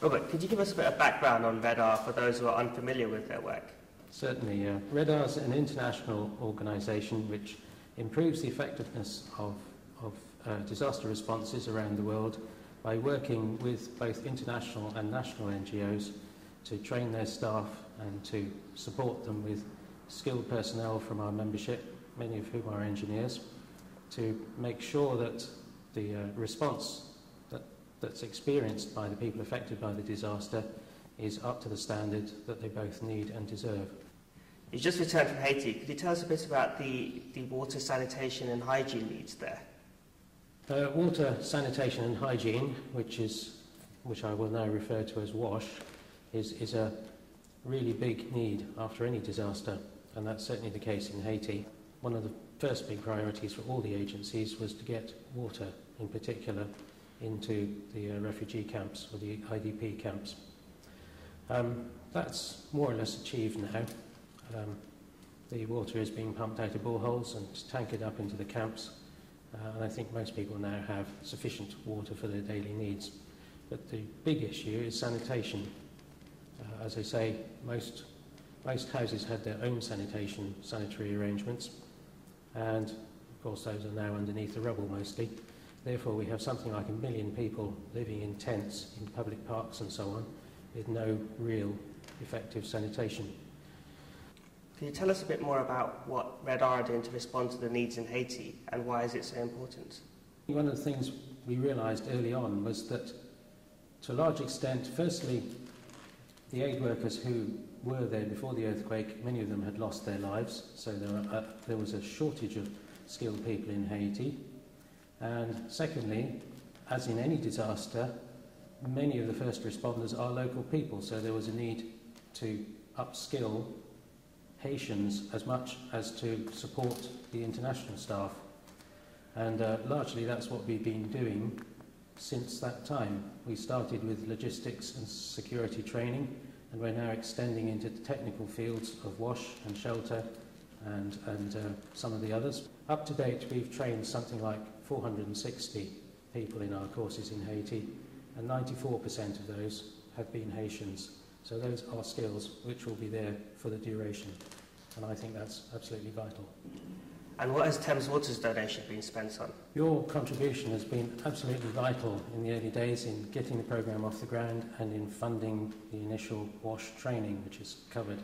Robert, could you give us a bit of background on RedR for those who are unfamiliar with their work? Certainly. RedR is an international organisation which improves the effectiveness of disaster responses around the world by working with both international and national NGOs to train their staff and to support them with skilled personnel from our membership, many of whom are engineers, to make sure that the response that's experienced by the people affected by the disaster is up to the standard that they both need and deserve. You just returned from Haiti. Could you tell us a bit about the water, sanitation and hygiene needs there? Water, sanitation and hygiene, which I will now refer to as WASH, is a really big need after any disaster, and that's certainly the case in Haiti. One of the first big priorities for all the agencies was to get water, in particular, into the refugee camps or the IDP camps. That's more or less achieved now. The water is being pumped out of boreholes and tankered up into the camps, and I think most people now have sufficient water for their daily needs. But the big issue is sanitation. As I say, most houses had their own sanitary arrangements, and of course those are now underneath the rubble mostly. Therefore we have something like 1 million people living in tents in public parks and so on, with no real effective sanitation. Can you tell us a bit more about what RedR are doing to respond to the needs in Haiti, and why is it so important? One of the things we realised early on was that, to a large extent, firstly, the aid workers who were there before the earthquake, many of them had lost their lives, so there was a shortage of skilled people in Haiti. And secondly, as in any disaster, many of the first responders are local people, so there was a need to upskill Haitians as much as to support the international staff. And largely that's what we've been doing since that time. We started with logistics and security training, and we're now extending into the technical fields of WASH and shelter and some of the others. Up to date, we've trained something like 460 people in our courses in Haiti, and 94% of those have been Haitians. So those are skills which will be there for the duration, and I think that's absolutely vital. And what has Thames Water's donation been spent on? Your contribution has been absolutely vital in the early days in getting the programme off the ground and in funding the initial WASH training, which has covered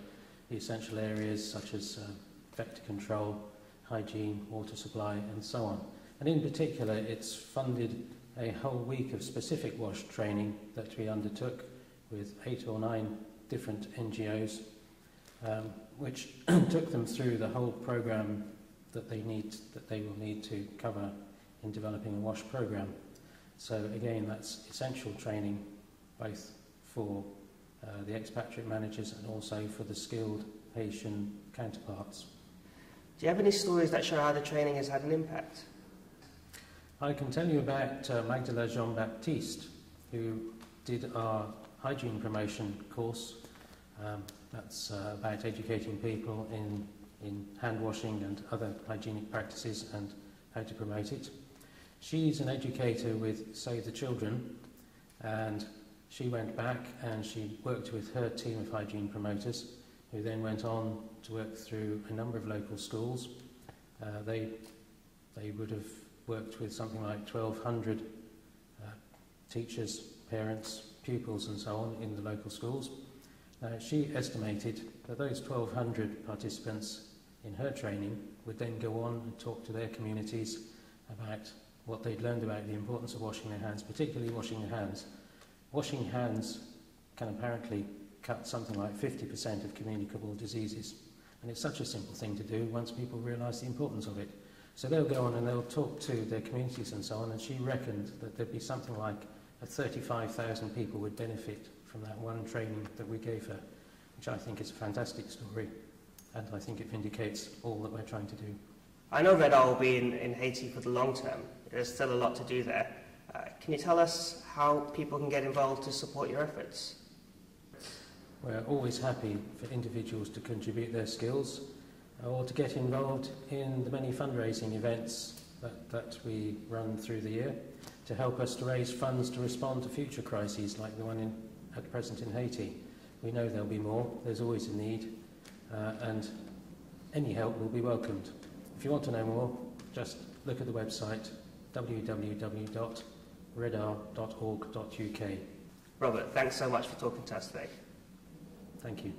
the essential areas such as vector control, hygiene, water supply and so on. And in particular, it's funded a whole week of specific WASH training that we undertook with 8 or 9 different NGOs, which took them through the whole programme that they will need to cover in developing a WASH programme. So again, that's essential training both for the expatriate managers and also for the skilled Haitian counterparts. Do you have any stories that show how the training has had an impact? I can tell you about Magdala Jean-Baptiste, who did our hygiene promotion course. That's about educating people in hand washing and other hygienic practices and how to promote it. She's an educator with Save the Children, and she went back and she worked with her team of hygiene promoters, who then went on to work through a number of local schools. They would have worked with something like 1,200 teachers, parents, pupils and so on in the local schools. She estimated that those 1,200 participants in her training would then go on and talk to their communities about what they'd learned about the importance of washing their hands, particularly washing their hands. Washing hands can apparently cut something like 50% of communicable diseases, and it's such a simple thing to do once people realise the importance of it. So they'll go on and they'll talk to their communities and so on, and she reckoned that there'd be something like 35,000 people would benefit from that one training that we gave her, which I think is a fantastic story, and I think it vindicates all that we're trying to do. I know RedR will be in Haiti for the long term. There's still a lot to do there. Can you tell us how people can get involved to support your efforts? We're always happy for individuals to contribute their skills or to get involved in the many fundraising events that we run through the year to help us to raise funds to respond to future crises like the one in at present in Haiti. We know there'll be more, there's always a need, and any help will be welcomed. If you want to know more, just look at the website www.redr.org.uk. Robert, thanks so much for talking to us today. Thank you.